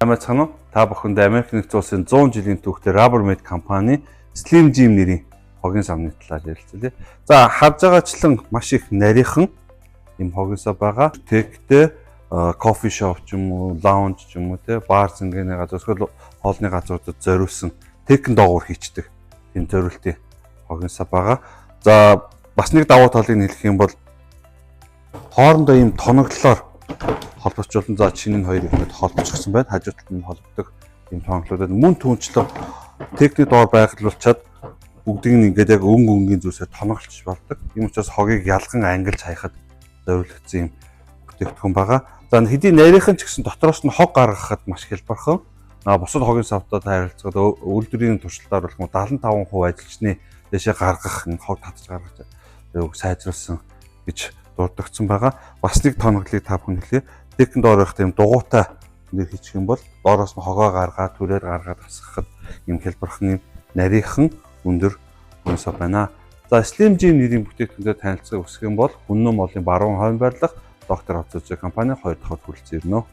Амарцхан уу? Та бүхэнд Америк нэгдсэн улсын 100 жилийн түүхтэй Rubbermaid компани Slim Jim нэрийн хогийн савны талаар ярилцлаа. За харж байгаачлан маш их нарийнхан юм хогийн сав байгаа. Тэгтээ кофе шоп ч юм уу, лаунж ч юм уу те бар зингээний газар эсвэл хоолны газруудад зориулсан техник доогуур хийцдэг тийм зориултын хогийн сав байгаа. За бас нэг давуу талыг хэлэх юм бол хоорондоо ийм тоноглолоор холбоочулсан. За чинь энэ хоёрыг ингээд холбочихсон байна. Хажуу талд нь холбогддог ийм тоноглолууд мөн түнчлэн техник доор байгалуулчаад бүгдийг нь ингээд яг өнгийн зүйлсээр тоноглож болдог. Ийм учраас хогийг ялган ангилж хаяхад зориулагдсан юм бүтээгдэхүүн байгаа. За хэдий нарийнхан ч гэсэн дотроос нь хог гаргахад маш хялбархан. Бусад хогийн савтай харилцаад үйлдвэрийн туршилтаар бол 75% ажилчны дэшээ гаргах энэ хог татж гаргаж сайжруулсан гэж дурддагцсан байгаа. Бас нэг тоноглолыг та бүхэн хэлээ. Техник доорох тийм дугуйтай нэр хийчих юм бол доороос нь хогоо гаргаад түрээр гаргаад хасгахад юм хялбархан юм нарийнхан өндөр хогийн сав байна. За Slim Jim нэрийн бүтээгдэхүүнээр танилцахыг хүсэх юм бол Үнэн молын баруун хойно байрлах доктор Хоцоржээ компани 2 дахь хүрэлцэн ирнэ.